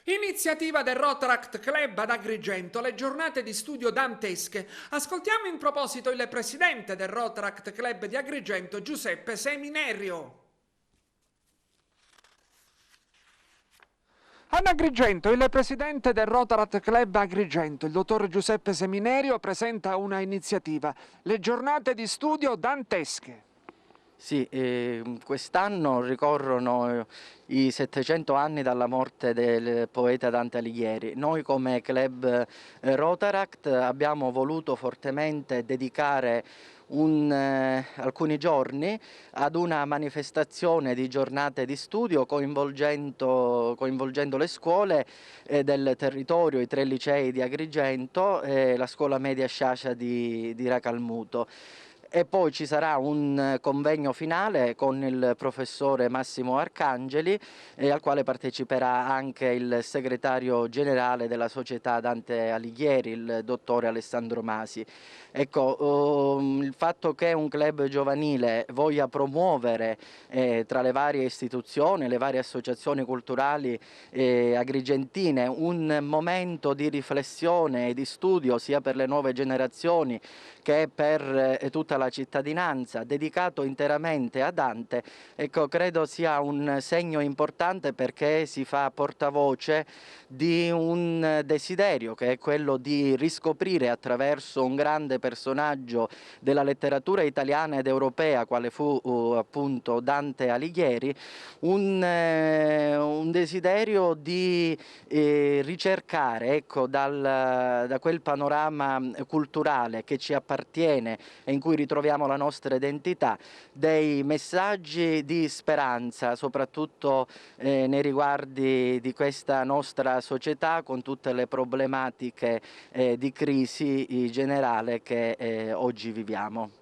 Iniziativa del Rotaract Club ad Agrigento, le giornate di studio dantesche. Ascoltiamo in proposito il presidente del Rotaract Club di Agrigento, Giuseppe Seminerio. Ad Agrigento, il presidente del Rotaract Club Agrigento, il dottor Giuseppe Seminerio, presenta una iniziativa, le giornate di studio dantesche. Sì, quest'anno ricorrono i 700 anni dalla morte del poeta Dante Alighieri. Noi come Club Rotaract abbiamo voluto fortemente dedicare alcuni giorni ad una manifestazione di giornate di studio coinvolgendo le scuole del territorio, i 3 licei di Agrigento e la scuola media Sciascia di Racalmuto. E poi ci sarà un convegno finale con il professore Massimo Arcangeli, al quale parteciperà anche il segretario generale della società Dante Alighieri, il dottore Alessandro Masi. Ecco, il fatto che un club giovanile voglia promuovere tra le varie istituzioni, le varie associazioni culturali agrigentine un momento di riflessione e di studio sia per le nuove generazioni che per tutta la cittadinanza, dedicato interamente a Dante, ecco, credo sia un segno importante perché si fa portavoce di un desiderio che è quello di riscoprire attraverso un grande personaggio della letteratura italiana ed europea, quale fu appunto Dante Alighieri, un desiderio di ricercare, ecco, da quel panorama culturale che ci appartiene e in cui ritroviamo la nostra identità, dei messaggi di speranza, soprattutto nei riguardi di questa nostra società con tutte le problematiche di crisi generale che oggi viviamo.